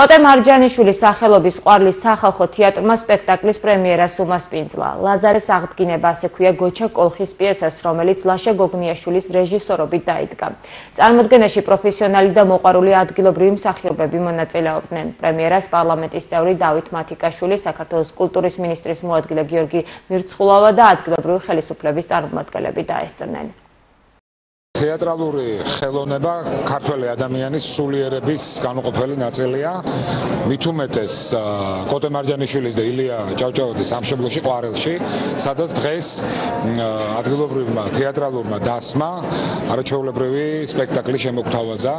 კოტე მარჯანიშვილის სახელობის ყვარლის სახალხო თეატრმა სპექტაკლის პრემიერას უმასპინძლა. ლაზარეს აღდგინება, ასე ქვია გოჩა კოლხის პიესას, რომელიც ლაშა გოგნიაშვილის რეჟისორობით დაიდგა. წარმოდგენაში პროფესიონალი და მოყვარული ადგილობრივი მსახიობები მონაწილეობდნენ. პრემიერას პარლამენტის წევრი დავით მათიკაშვილი, საქართველოს კულტურის მინისტრის მოადგილე გიორგი მირცხულავა და ადგილობრივი ხელისუფლების წარმომადგენლები დაესწრნენ. თეატრალური ხელოვნება ქართველი ადამიანის სულიერების განუყოფელი ნაწილია. მით უმეტეს კოტე მარჯანიშვილის და ილია ჭავჭავაძის სამშობლოში ყვარელში, სადაც დღეს ადგილობრივმა თეატრალურმა დასმა არაჩვეულებრივი სპექტაკლი შემოგთავაზა,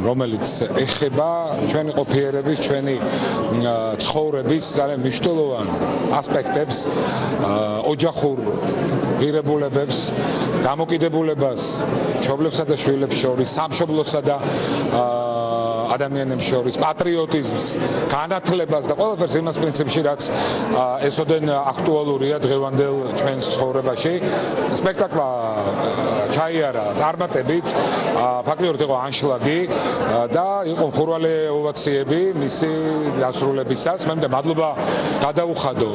რომელიც ეხება ჩვენი ყოფიერების, ჩვენი ცხოვრების ძალიან მნიშვნელოვან ასპექტებს, ოჯახურ ღირებულებებს, დამოკიდებულებას მშობლებსა და შვილებს შორის, სამშობლოსა და ადამიანებს შორის, პატრიოტიზმს, განათლებას და ყველაფერს იმას პრინციპში, რაც ესოდენ აქტუალურია დღევანდელ ჩვენს ცხოვრებაში. სპექტაკლა ჩაიარა წარმატებით, ფაქტიურად იყო ანშლაგი და იყო მხურვალე ოვაციები მისი დასრულებისას. მე მინდა მადლობა გადაუხადო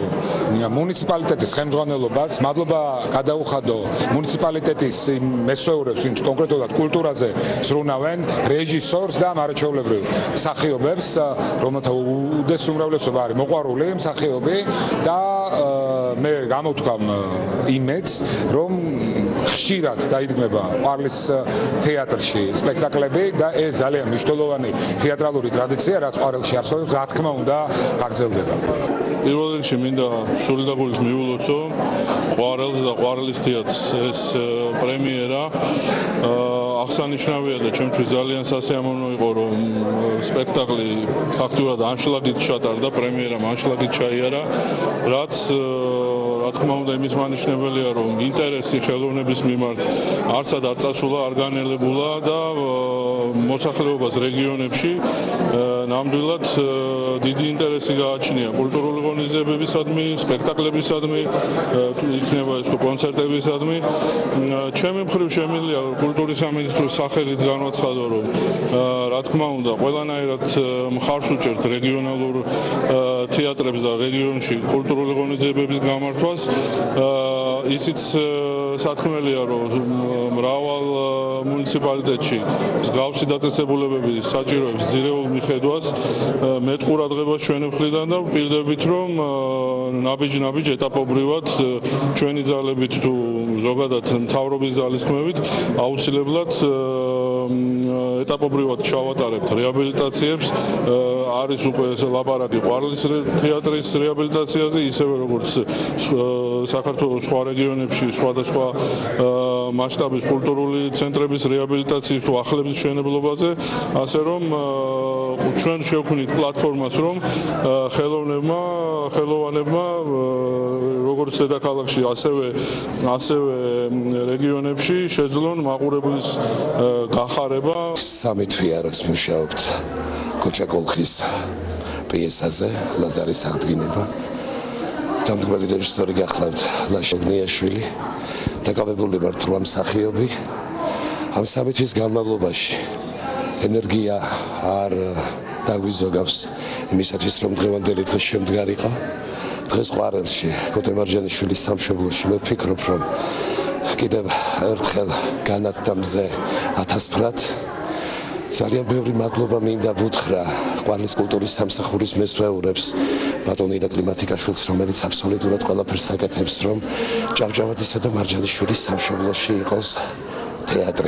მუნიციპალიტეტის ხელმძღვანელობას, მადლობა გადაუხადო მუნიციპალიტეტის მესვეურებს, ვინც კონკრეტულად კულტურაზე ზრუნავენ, რეჟისორს და მარაჩვეულებრივ მსახიობებს, რომელთა უდიდეს უმრავლესობა არის მოყვარული მსახიობი და მე გამოვთქვამ იმედს, რომ ხშირად დაიდგმება ყვარლის თეატრში სპექტაკლები და ეს ძალიან მნიშვნელოვანი თეატრალური ტრადიცია, რაც ყვარელში არსებობს, რა თქმა უნდა, გაგრძელდება. პირველ რიგში მინდა სული და გულით მიულოცო ყვარელს და ყვარლის თეატრს ეს პრემიერა. აღსანიშნავია და ჩვენთვის ძალიან სასიამოვნო იყო, რომ სპექტაკლი ფაქტურად ანშლაგით ჩატარდა, პრემიერამ ანშლაგით ჩაიარა, რაც რა თქმა უნდა იმის მანიშნებელია, რომ ინტერესი ხელოვნების მიმართ არცად არ წასულა, არ განელებულა და მოსახლეობას რეგიონებში ნამდვილად დიდი ინტერესი გააჩნია კულტურული ღონისძიებებისადმი, სპექტაკლებისადმი, იქნება ეს თუ კონცერტებისადმი. ჩემი მხრივ შემიძლია კულტურის სამინისტროს სახელით განვაცხადო, რომ რა თქმა უნდა ყველანაირად მხარს უჭერთ რეგიონალურ თეატრებს და რეგიონში კულტურული ღონისძიებების გამართვას. ისიც სათქმელია, რომ მრავალ მუნიციპალიტეტში მსგავსი დაწესებულებები საჭიროებს ძირეულ მიხედვას მეტ ყურადღებას ჩვენი მხრიდან და ვპირდებით, რომ ნაბიჯ ეტაპობრივად ჩვენი ძალებით თუ ზოგადად მთავრობის ძალისხმევით აუცილებლად ეტაპობრივად ჩავატარებთ რეაბილიტაციებს. არის უკვე ეს ლაპარაკი ყვარლის თეატრის რეაბილიტაციაზე, ისევე როგორც საქართველოს სხვა რეგიონებში სხვადასხვა მასშტაბის კულტურული ცენტრების რეაბილიტაციის თუ ახალების მშენებლობაზე, ასე რომ ჩვენ შევქმნით პლატფორმას, რომ ხელოვანებმა როგორც დედაქალაქში, ასევე რეგიონებში შეძლონ მაყურებლის გახარება. სამი თვეა რაც მუშაობთ გოჩა კოლხის პიესაზე, ლაზარის აღდგინება. დამდგმელი რეჟისორი გახლავთ ლაშა გოგნიაშვილი. დაკავებული ვართ 8 მსახიობი. ამ სამი თვის განმავლობაში ენერგია არ დაგვიზოგავს იმისათვის, რომ დღევანდელი დღე შემდგარიყო. დღეს ყვარელში, კოტე მარჯანიშვილის სამშობლოში, მე ვფიქრობ, რომ კიდევ ერთხელ განაცდა მზე 1000 ფრად. ძალიან ბევრი მადლობა მინდა ვუთხრა ყვარლის კულტურის სამსახურის მესვეურებს, ბატონ ირაკლი მათიკაშვილს, რომელიც აბსოლუტურად ყველაფერს აკეთებს, რომ ჭავჭავაძისა და მარჯანიშვილის სამშობლოში იყოს თეატრი.